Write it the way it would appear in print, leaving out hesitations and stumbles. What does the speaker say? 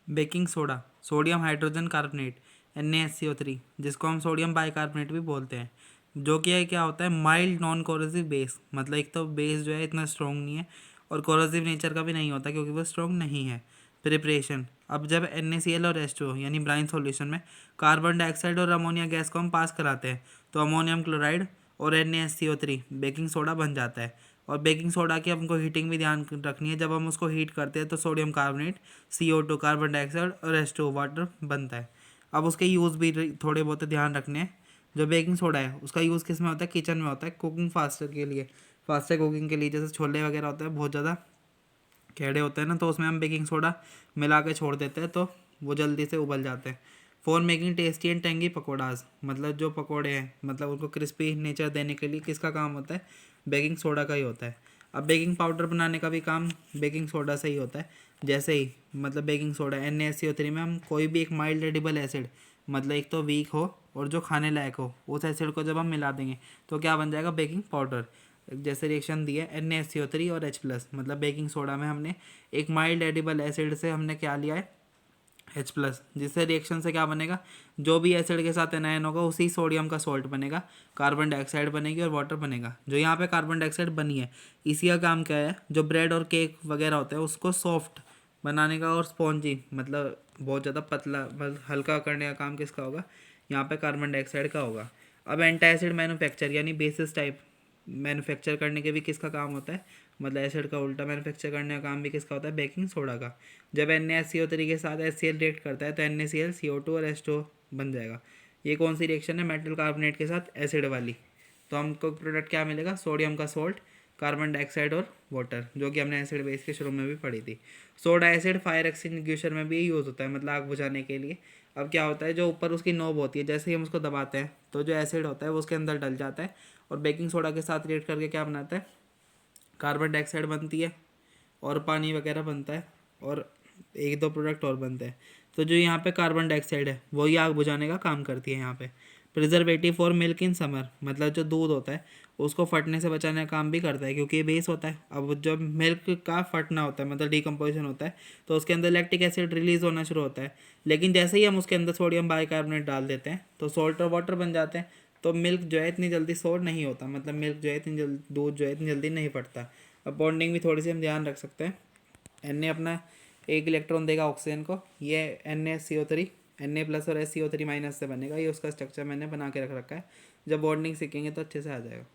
Baking soda, sodium hydrogen carbonate NaSCO3, जिसको हम sodium bicarbonate भी बोलते हैं, जो कि है क्या होता है, माइल्ड नॉन कोरोसिव बेस। मतलब एक तो बेस जो है इतना स्ट्रॉन्ग नहीं है और कोरोसिव नेचर का भी नहीं होता क्योंकि वो स्ट्रॉन्ग नहीं है। प्रिपरेशन, अब जब NaCl और H2O यानी ब्राइन सॉल्यूशन में कार्बन डाइऑक्साइड और अमोनिया गैस को हम पास कराते हैं तो अमोनियम क्लोराइड और NaSCO3 बेकिंग सोडा बन जाता है। और बेकिंग सोडा की हमको हीटिंग भी ध्यान रखनी है। जब हम उसको हीट करते हैं तो sodium carbonate, CO2 carbon dioxide और H2O वाटर बनता है। अब उसके यूज़ भी थोड़े बहुत ध्यान रखने हैं। जो बेकिंग सोडा है उसका यूज़ किस में होता है, किचन में होता है, कुकिंग फास्टर के लिए, फास्टर कुकिंग के लिए। जैसे छोले वगैरह होते हैं बहुत ज़्यादा केड़े होते हैं ना, तो उसमें हम बेकिंग सोडा मिला के छोड़ देते हैं तो वो जल्दी से उबल जाते हैं। For making tasty and tangy pakoras, मतलब जो पकौड़े हैं मतलब उनको क्रिस्पी नेचर देने के लिए किसका काम होता है, बेकिंग सोडा का ही होता है। अब बेकिंग पाउडर बनाने का भी काम बेकिंग सोडा से ही होता है। जैसे ही मतलब बेकिंग सोडा NaSCO3 में हम कोई भी एक माइल्ड एडिबल एसिड, मतलब एक तो वीक हो और जो खाने लायक हो, उस एसिड को जब हम मिला देंगे तो क्या बन जाएगा, बेकिंग पाउडर। जैसे रिएक्शन दी है NaSCO3 और H+, मतलब बेकिंग सोडा में हमने एक माइल्ड एडिबल एसिड से हमने क्या लिया है, H+, जिससे रिएक्शन से क्या बनेगा, जो भी एसिड के साथ एनायन होगा उसी सोडियम का सॉल्ट बनेगा, कार्बन डाइऑक्साइड बनेगी और वाटर बनेगा। जो यहाँ पे कार्बन डाइऑक्साइड बनी है, इसी का काम क्या है, जो ब्रेड और केक वगैरह होते हैं उसको सॉफ्ट बनाने का और स्पॉन्जी, मतलब बहुत ज़्यादा पतला मतलब हल्का करने का काम किसका होगा, यहाँ पे कार्बन डाइऑक्साइड का होगा। अब एंटासिड मैन्युफैक्चर यानी बेसिस टाइप मैन्युफैक्चर करने के भी किसका काम होता है, मतलब एसिड का उल्टा मैन्युफैक्चर करने का काम भी किसका होता है, बेकिंग सोडा का। जब NaSCO3 के साथ HCl रिएक्ट करता है तो NaCl, CO2 और H2O बन जाएगा। ये कौन सी रिएक्शन है, मेटल कार्बोनेट के साथ एसिड वाली। तो हमको प्रोडक्ट क्या मिलेगा, सोडियम का सॉल्ट, कार्बन डाइऑक्साइड और वाटर, जो कि हमने एसिड बेस के शुरू में भी पढ़ी थी। सोडा एसिड फायर एक्सटिंग्विशर में भी यूज़ होता है, मतलब आग बुझाने के लिए। अब क्या होता है, जो ऊपर उसकी नोब होती है, जैसे ही हम उसको दबाते हैं तो जो एसिड होता है वो उसके अंदर डल जाता है और बेकिंग सोडा के साथ रिएक्ट करके क्या बनाता है, कार्बन डाइऑक्साइड बनती है और पानी वगैरह बनता है और एक दो प्रोडक्ट और बनते हैं। तो जो यहाँ पे कार्बन डाइऑक्साइड है वही आग बुझाने का काम करती है यहाँ पे। Preservative for milk in summer, मतलब जो दूध होता है उसको फटने से बचाने का काम भी करता है क्योंकि ये बेस होता है। अब जब मिल्क का फटना होता है मतलब डिकम्पोजिशन होता है तो उसके अंदर लैक्टिक एसिड रिलीज होना शुरू होता है। लेकिन जैसे ही हम उसके अंदर सोडियम बाइकार्बोनेट डाल देते हैं तो सॉल्ट और वाटर बन जाते हैं। तो मिल्क जो है इतनी जल्दी सोड नहीं होता, मतलब मिल्क जो है इतनी जल्दी, दूध जो है इतनी जल्दी नहीं फटता। अब बॉन्डिंग भी थोड़ी सी हम ध्यान रख सकते हैं। अपना एक इलेक्ट्रॉन देगा ऑक्सीजन को, ये NaCO3 Na+ और SCO3- से बनेगा। ये उसका स्ट्रक्चर मैंने बना के रख रखा है, जब बॉन्डिंग सीखेंगे तो अच्छे से आ जाएगा।